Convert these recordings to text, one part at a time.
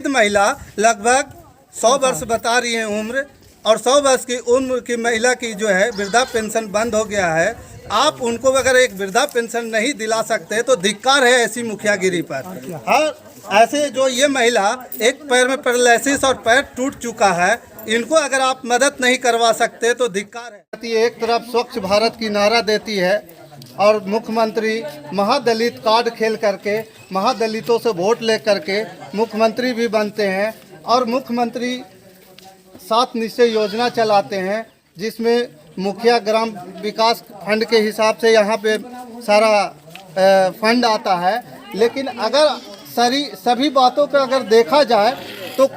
महिला लगभग 100 वर्ष बता रही है उम्र, और 100 वर्ष की उम्र की महिला की जो है वृद्धा पेंशन बंद हो गया है। आप उनको अगर एक वृद्धा पेंशन नहीं दिला सकते तो धिक्कार है ऐसी मुखियागिरी पर। हर ऐसे जो ये महिला एक पैर में पैरालिसिस और पैर टूट चुका है, इनको अगर आप मदद नहीं करवा सकते तो धिक्कार है। एक तरफ स्वच्छ भारत की नारा देती है और मुख्यमंत्री महादलित कार्ड खेल करके महादलितों से वोट ले करके मुख्यमंत्री भी बनते हैं, और मुख्यमंत्री 7 निश्चय योजना चलाते हैं जिसमें मुखिया ग्राम विकास फंड के हिसाब से यहाँ पे सारा फंड आता है। लेकिन अगर सभी बातों को अगर देखा जाए तो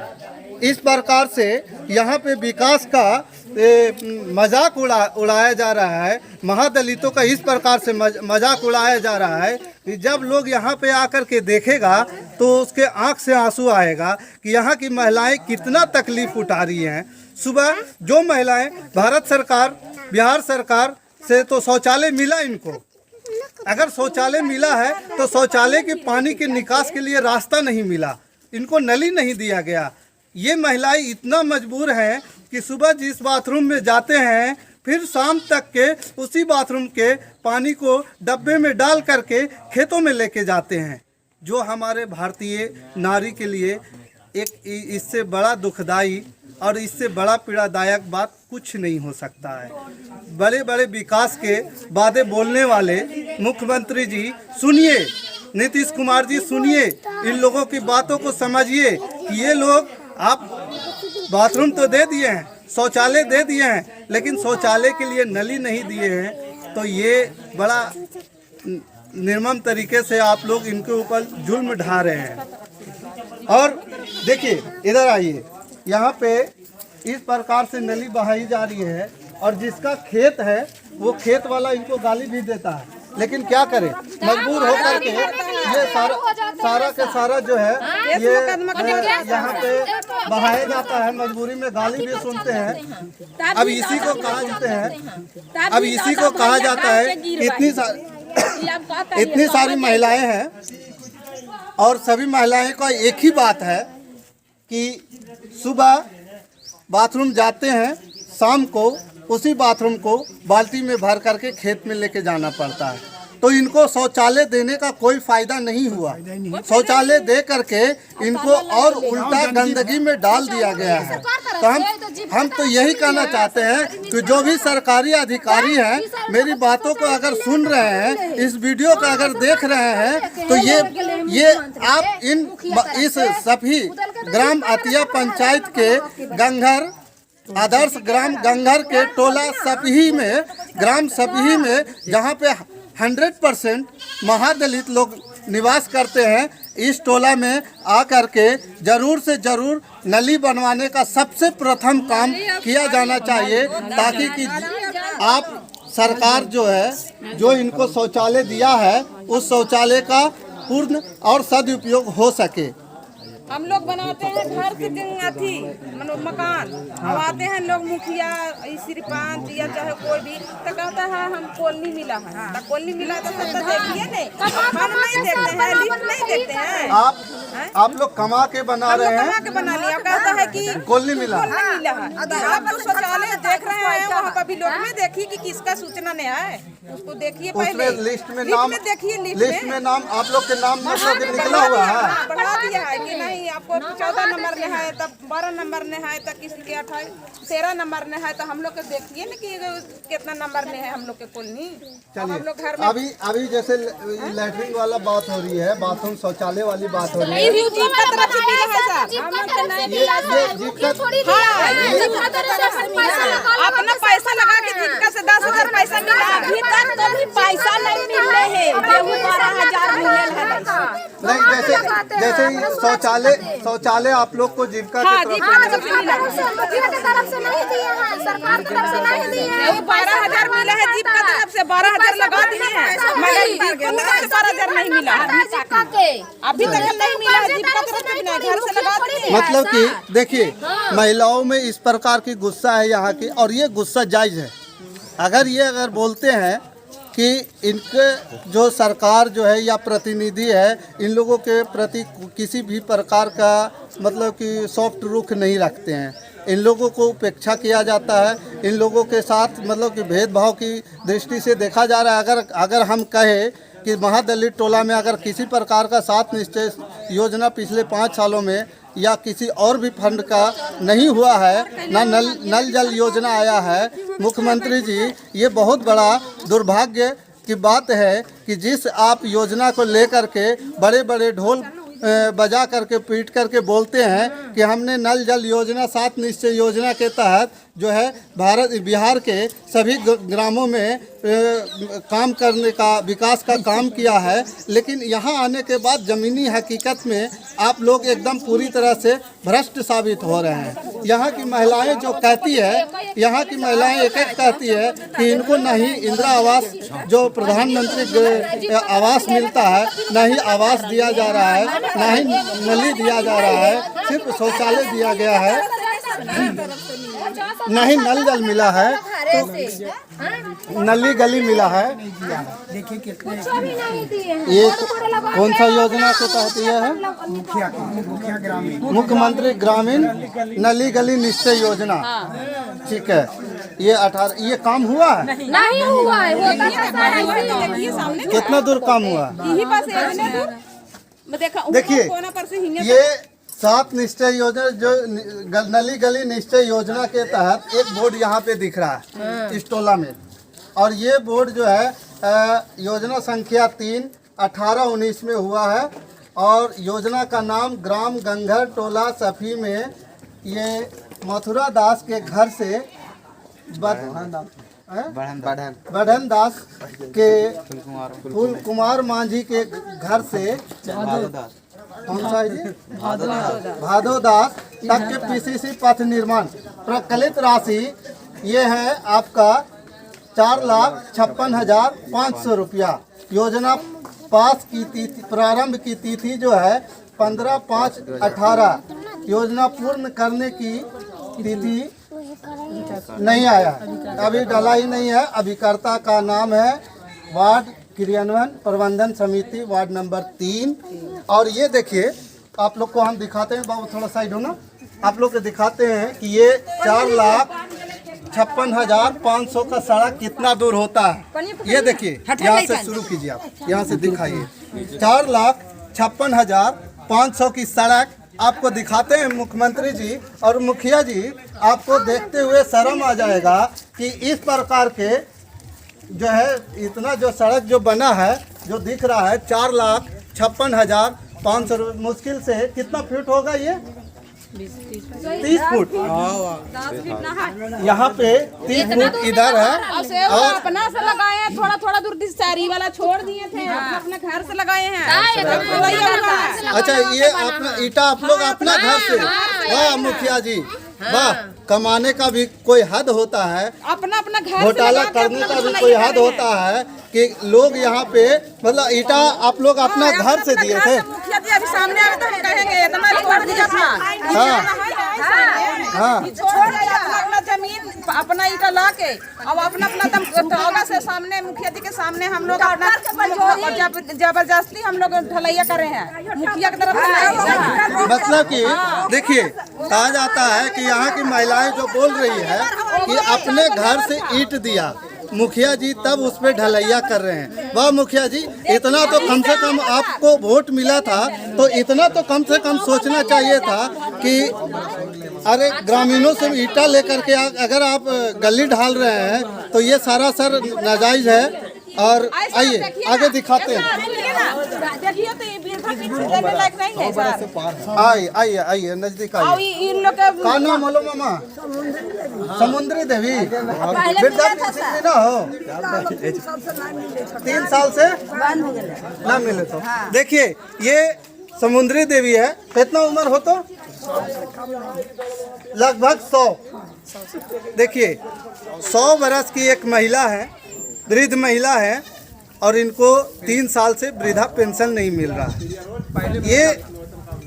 इस प्रकार से यहाँ पे विकास का मजाक उड़ाया जा रहा है, महादलितों का इस प्रकार से मजाक उड़ाया जा रहा है कि जब लोग यहाँ पे आकर के देखेगा तो उसके आंख से आंसू आएगा कि यहाँ की महिलाएं कितना तकलीफ उठा रही हैं। सुबह जो महिलाएं भारत सरकार बिहार सरकार से तो शौचालय मिला इनको, अगर शौचालय मिला है तो शौचालय के पानी के निकास के लिए रास्ता नहीं मिला, इनको नली नहीं दिया गया। ये महिलाएं इतना मजबूर हैं कि सुबह जिस बाथरूम में जाते हैं फिर शाम तक के उसी बाथरूम के पानी को डब्बे में डाल करके खेतों में लेके जाते हैं, जो हमारे भारतीय नारी के लिए एक इससे बड़ा दुखदाई और इससे बड़ा पीड़ादायक बात कुछ नहीं हो सकता है। बड़े बड़े विकास के वादे बोलने वाले मुख्यमंत्री जी सुनिए, नीतीश कुमार जी सुनिए, इन लोगों की बातों को समझिए कि ये लोग आप बाथरूम तो दे दिए हैं, शौचालय दे दिए हैं, लेकिन शौचालय के लिए नली नहीं दिए हैं। तो ये बड़ा निर्मम तरीके से आप लोग इनके ऊपर जुल्म ढा रहे हैं। और देखिए इधर आइए, यहाँ पे इस प्रकार से नली बहाई जा रही है और जिसका खेत है वो खेत वाला इनको गाली भी देता है, लेकिन क्या करें, मजबूर होकर के ये सारा के सारा जो है ये यहाँ पे बहाया जाता है, मजबूरी में गाली भी सुनते हैं। अब इसी को कहा जाता है इतनी सारी महिलाएं हैं और सभी महिलाएं का एक ही बात है कि सुबह बाथरूम जाते हैं, शाम को उसी बाथरूम को बाल्टी में भर करके खेत में लेके जाना पड़ता है। तो इनको शौचालय देने का कोई फायदा नहीं हुआ, शौचालय दे करके इनको और उल्टा गंदगी में डाल दिया गया है। तो हम तो यही कहना चाहते हैं कि जो भी सरकारी अधिकारी हैं मेरी बातों को अगर सुन रहे हैं, इस वीडियो को अगर देख रहे हैं तो ये आप इस सभी ग्राम अतिया पंचायत के गंगर आदर्श ग्राम गंगर के टोला सपही में ग्राम सपही में जहाँ पे 100% महादलित लोग निवास करते हैं, इस टोला में आकर के जरूर से जरूर नली बनवाने का सबसे प्रथम काम किया जाना चाहिए, ताकि कि आप सरकार जो है जो इनको शौचालय दिया है उस शौचालय का पूर्ण और सदुपयोग हो सके। हम लोग बनाते हैं घर के मकान, अब आते हैं लोग मुखिया सरपंच या चाहे कोई भी तो कहता है हम कॉलोनी मिला है, तो कॉलोनी मिला तो देखिए नहीं, हम नहीं देखते हैं, लिफ्ट नहीं देखते हैं। आप लोग कमा के बना रहे हैं, कमा के बना लिया, कहता है कि कॉलोनी मिला है। आप जो शौचालय देख रहे हैं वहाँ पर भी लोग में देखिए कि किसका सूचना नहीं है, उसको देखिए पहले लिस्ट में नाम देखिए, लिस्ट में नाम आप लोग के नाम निकला हुआ है, बढ़ा दिया है कि नहीं आपको 14 नंबर में है, तब 12 नंबर में है, तब किसी के 13 नंबर में है, तो हम लोग के देखिए ना कि कितना नंबर में है हम लोग के कॉलोनी। हम लोग घर में अभी जैसे लैट्रिन वाला बात हो रही है, बाथरूम शौचालय वाली बात हो रही है, अपना पैसा लगा के जीविका से 10,000 पैसा मिला, अभी तक कभी पैसा नहीं मिल रहे हैं, 12,000 मिले हैं। नहीं जैसे शौचालय आप लोग को जीविका की तरफ से नहीं दिए हैं, सरकार की तरफ से नहीं दिए हैं। 12,000 मिला है जीविका की तरफ से, 12,000 लगा दिए हैं, मगर 12,000 नहीं मिला अभी तक नहीं मिला है, जीविका की तरफ से घर से लगा दिए। मतलब कि देखिए महिलाओं में इस प्रकार की गुस्सा है यहाँ की, और ये गुस्सा जायज है। अगर बोलते हैं कि इनके जो सरकार जो है या प्रतिनिधि है, इन लोगों के प्रति किसी भी प्रकार का मतलब कि सॉफ्ट रुख नहीं रखते हैं। इन लोगों को उपेक्षा किया जाता है, इन लोगों के साथ मतलब कि भेदभाव की दृष्टि से देखा जा रहा है। अगर हम कहें कि महादलित टोला में अगर किसी प्रकार का 7 निश्चय योजना पिछले 5 सालों में या किसी और भी फंड का नहीं हुआ है, ना नल जल योजना आया है, मुख्यमंत्री जी ये बहुत बड़ा दुर्भाग्य की बात है कि जिस आप योजना को लेकर के बड़े बड़े ढोल बजा करके पीट करके बोलते हैं कि हमने नल जल योजना 7 निश्चय योजना के तहत जो है बिहार के सभी ग्रामों में काम करने का विकास का काम किया है, लेकिन यहाँ आने के बाद ज़मीनी हकीकत में आप लोग एकदम पूरी तरह से भ्रष्ट साबित हो रहे हैं। यहाँ की महिलाएं जो कहती है, यहाँ की महिलाएं एक कहती है कि इनको न ही इंदिरा आवास जो प्रधानमंत्री आवास मिलता है, न ही आवास दिया जा रहा है, न ही नली दिया जा रहा है, सिर्फ शौचालय दिया गया है, नहीं नल जल मिला है, तो नली गली मिला है। ये कौन सा योजना के तहत ये है? मुख्यमंत्री ग्रामीण नली गली निश्चय योजना। ठीक है, ये काम हुआ है? नहीं हुआ है। कितना दूर काम हुआ? देखिए, ये 7 निश्चय योजना जो नली गली निश्चय योजना के तहत एक बोर्ड यहाँ पे दिख रहा है इस टोला में, और ये बोर्ड जो है योजना संख्या 3 18-19 में हुआ है, और योजना का नाम ग्राम गंगर टोला सफी में ये मथुरा दास के घर से बढ़न दास के फूल कुमार मांझी के घर से कौन सा है जी? भादो दास तक के पीसीसी पथ निर्माण प्रकलित राशि ये है आपका 4,56,500 रुपया। योजना पास की तिथि, प्रारंभ की तिथि जो है 15/5/18। योजना पूर्ण करने की तिथि नहीं आया, अभी ढलाई नहीं है। अभिकर्ता का नाम है वार्ड क्रियान्वयन प्रबंधन समिति वार्ड नंबर 3। और ये देखिए, आप लोग को हम दिखाते हैं, बाबू थोड़ा साइड हो ना, आप लोग को दिखाते हैं कि ये 4,56,500 का सड़क कितना दूर होता है। ये देखिए, यहाँ से शुरू कीजिए, आप यहाँ से दिखाइए। 4,56,500 की सड़क आपको दिखाते हैं मुख्यमंत्री जी और मुखिया जी। आपको देखते हुए शर्म आ जाएगा कि इस प्रकार के जो है इतना जो सड़क जो बना है, जो दिख रहा है 4,56,500 मुश्किल से कितना फीट होगा ये? 30 फुट। यहाँ पे 30 फुट इधर है, और अपना से लगाए हैं, थोड़ा थोड़ा दूर शहरी वाला छोड़ दिए थे, अपने घर से लगाए हैं। अच्छा, ये अपना ईटा आप लोग अपना घर से? वाह मुखिया जी, वाह। कमाने का भी कोई हद होता है, अपना अपना घर घोटाला करने का भी कोई हद होता है कि लोग यहाँ पे मतलब ईटा आप लोग अपना घर से दिए थे। मुखिया जी अभी सामने आए तो हम कहेंगे इतना छोड़ दिया था। हाँ, छोड़ दिया अपना जमीन, अपना ईटा ला के अब अपना अपना से सामने मुखिया जी के सामने हम लोग अपना जबरदस्ती हम लोग ढलैया कर रहे हैं मुखिया की तरफ से। मतलब कि देखिए, कहा जाता है कि यहाँ की महिलाएं जो बोल रही है कि अपने घर से ईंट दिया मुखिया जी, तब उस पर ढलैया कर रहे हैं। वाह मुखिया जी, इतना तो कम से कम आपको वोट मिला था, तो इतना तो कम से कम सोचना चाहिए था कि अरे ग्रामीणों से ईटा लेकर के अगर आप गली ढाल रहे हैं तो ये सारा सर नाजायज है। और आइए आगे दिखाते हैं। आइए आइए नजदीक आइए। का नाम बोलो मामा? समुद्री देवी। वृद्धा पेंशन ना हो 3 साल से ना मिले तो देखिए, ये समुद्री देवी है। कितना उम्र हो तो? लगभग 100। देखिए, 100 बरस की एक महिला है, वृद्ध महिला है, और इनको 3 साल से वृद्धा पेंशन नहीं मिल रहा। ये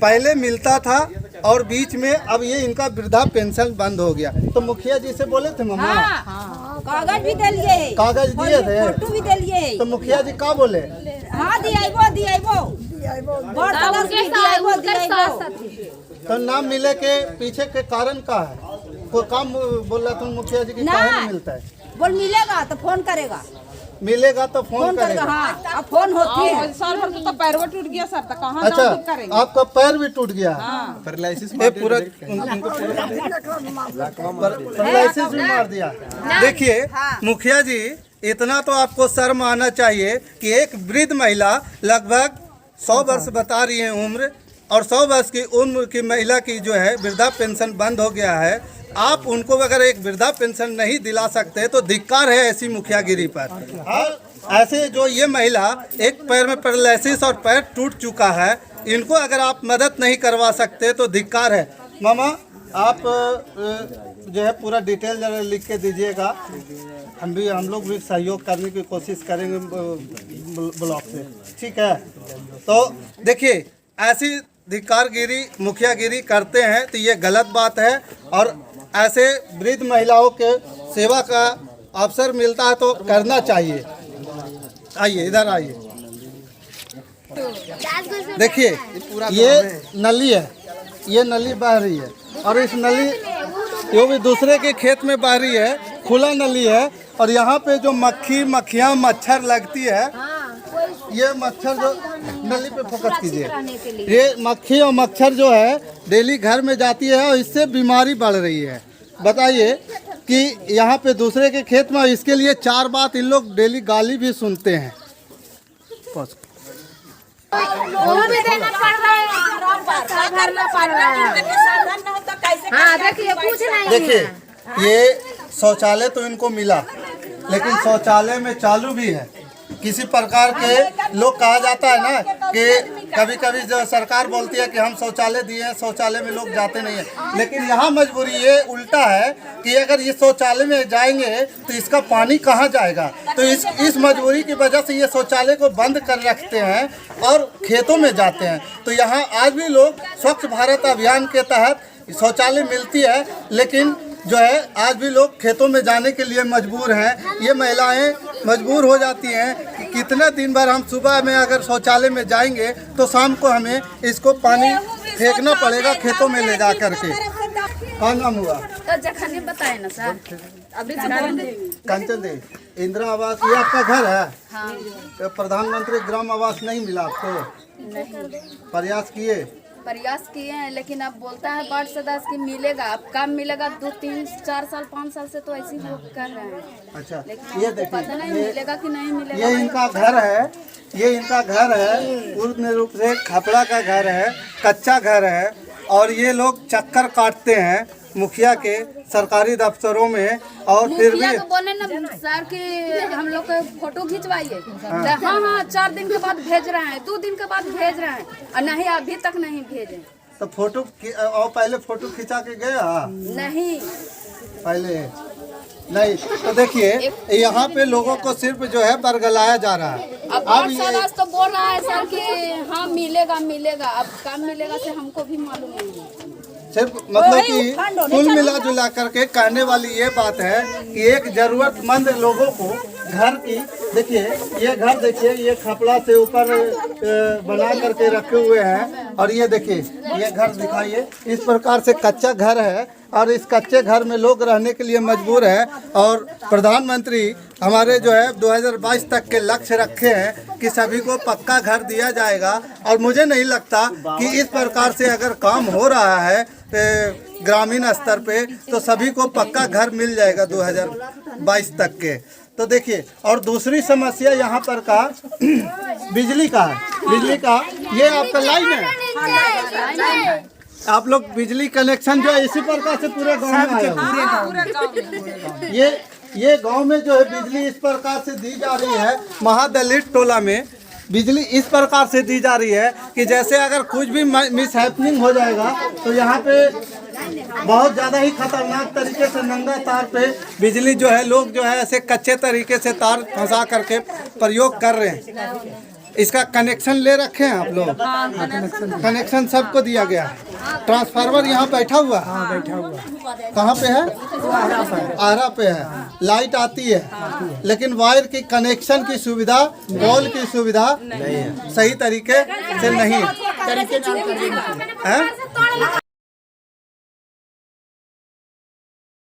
पहले मिलता था और बीच में अब ये इनका वृद्धा पेंशन बंद हो गया। तो मुखिया जी से बोले थे मामा, कागज भी दिलिए, कागज दिए थे? फोटो भी दिलिए। तो मुखिया जी का बोले? हाँ दियाइबो बड़ सदस्य भी दियाइबो। तो नाम मिले के पीछे के कारण का है? कोई काम बोल रहा तुम मुखिया जी की काहे नहीं मिलता है? बोल मिलेगा तो फोन करेगा, मिलेगा तो फोन करेगा। हाँ अब फोन होती है। साल भर तो पैर टूट गया सर, तो कहाँ अच्छा, जाऊँ करेंगे? आपका पैर भी टूट गया? पैरालिसिस ये पूरा पैरालिसिस भी मार दिया। देखिए मुखिया जी, इतना तो आपको शर्म आना चाहिए कि एक वृद्ध महिला लगभग 100 वर्ष बता रही है उम्र, और 100 वर्ष की उम्र की महिला की जो है वृद्धा पेंशन बंद हो गया है। आप उनको अगर एक वृद्धा पेंशन नहीं दिला सकते तो धिक्कार है ऐसी मुखियागिरी पर। और ऐसे जो ये महिला एक पैर में पैरालिसिस और पैर टूट चुका है, इनको अगर आप मदद नहीं करवा सकते तो धिक्कार है। मामा आप जो है पूरा डिटेल जरा लिख के दीजिएगा, हम लोग भी सहयोग करने की कोशिश करेंगे ब्लॉक से, ठीक है? तो देखिए ऐसी धिक्कारगिरी मुखियागिरी करते हैं तो ये गलत बात है, और ऐसे वृद्ध महिलाओं के सेवा का अवसर मिलता है तो करना चाहिए। आइए इधर आइए, देखिए ये नली है, ये नली बह रही है, और इस नली ये भी दूसरे के खेत में बह रही है, खुला नली है, और यहाँ पे जो मक्खियाँ मच्छर लगती है, ये मच्छर जो नली पे फोकस कीजिए, ये मक्खी और मच्छर जो है डेली घर में जाती है और इससे बीमारी बढ़ रही है। बताइए कि यहाँ पे दूसरे के खेत में, इसके लिए 4 बात इन लोग डेली गाली भी सुनते हैं। वो भी देना पड़ रहा है, करना पड़ रहा है। हाँ देखिए कुछ नहीं। देखिए ये शौचालय तो इनको मिला, लेकिन शौचालय में चालू भी है। किसी प्रकार के लोग कहा जाता है ना कि कभी कभी जो सरकार बोलती है कि हम शौचालय दिए हैं, शौचालय में लोग जाते नहीं हैं, लेकिन यहाँ मजबूरी ये उल्टा है कि अगर ये शौचालय में जाएंगे तो इसका पानी कहाँ जाएगा। तो इस मजबूरी की वजह से ये शौचालय को बंद कर रखते हैं और खेतों में जाते हैं। तो यहाँ आज भी लोग स्वच्छ भारत अभियान के तहत शौचालय मिलती है, लेकिन जो है आज भी लोग खेतों में जाने के लिए मजबूर हैं। ये महिलाएं मजबूर हो जाती हैं कि कितने दिन भर हम सुबह में अगर शौचालय में जाएंगे तो शाम को हमें इसको पानी फेंकना पड़ेगा खेतों में ले जा करके। हाँ नाम हुआ तो जखने बताए ना सर, अभी कंचन देवी, इंदिरा आवास, ये आपका घर है? हाँ। तो प्रधानमंत्री ग्राम आवास नहीं मिला आपको? नहीं प्रयास किए? प्रयास किए हैं, लेकिन अब बोलता है वार्ड सदस्य की मिलेगा, अब काम मिलेगा 2, 3, 4 साल 5 साल से तो ऐसे ही लोग कर रहे हैं। अच्छा, लेकिन ये पता नहीं मिलेगा कि नहीं मिलेगा। ये इनका घर है, ये इनका घर है, पूर्ण रूप से खपड़ा का घर है, कच्चा घर है, और ये लोग चक्कर काटते हैं मुखिया के सरकारी दफ्तरों में, और फिर भी बोले ना सर कि हम लोग को फोटो खिंचवाइए, हाँ 4 दिन के बाद भेज रहे हैं, 2 दिन के बाद भेज रहे हैं, और नहीं अभी तक नहीं भेजे। तो फोटो और पहले फोटो खिंचा के गया? नहीं पहले नहीं। तो देखिए यहाँ पे लोगों को सिर्फ जो है बरगलाया जा रहा है। अब सदस्य तो बोल रहा है सर कि हाँ मिलेगा, अब काम मिलेगा से हमको भी मालूम नहीं है। सिर्फ मतलब कि कुल मिला जुला करके कहने वाली ये बात है कि एक जरूरतमंद लोगों को घर की, देखिए ये घर, देखिए ये खपड़ा से ऊपर बना करके रखे हुए हैं, और ये देखिए ये घर दिखाइए, इस प्रकार से कच्चा घर है, और इस कच्चे घर में लोग रहने के लिए मजबूर है। और प्रधानमंत्री हमारे जो है 2022 तक के लक्ष्य रखे हैं कि सभी को पक्का घर दिया जाएगा, और मुझे नहीं लगता कि इस प्रकार से अगर काम हो रहा है ग्रामीण स्तर पे तो सभी को पक्का घर मिल जाएगा 2022 तक के। तो देखिए, और दूसरी समस्या यहाँ पर का बिजली का है। बिजली का ये आपका लाइन है, आप लोग बिजली कनेक्शन जो है इसी प्रकार से पूरे गांव में आया हुआ। ये गांव में जो है बिजली इस प्रकार से दी जा रही है, महादलित टोला में बिजली इस प्रकार से दी जा रही है कि जैसे अगर कुछ भी मिस हैपनिंग हो जाएगा तो यहाँ पे बहुत ज़्यादा ही खतरनाक तरीके से नंगा तार पे बिजली जो है लोग जो है ऐसे कच्चे तरीके से तार फंसा करके प्रयोग कर रहे हैं। इसका कनेक्शन ले रखे हैं आप लोग? कनेक्शन सबको दिया गया है। ट्रांसफार्मर यहाँ बैठा हुआ है? कहाँ पे है? आरा पे है। लाइट आती है लेकिन वायर की कनेक्शन की सुविधा, बॉल की सुविधा सही तरीके से नहीं है।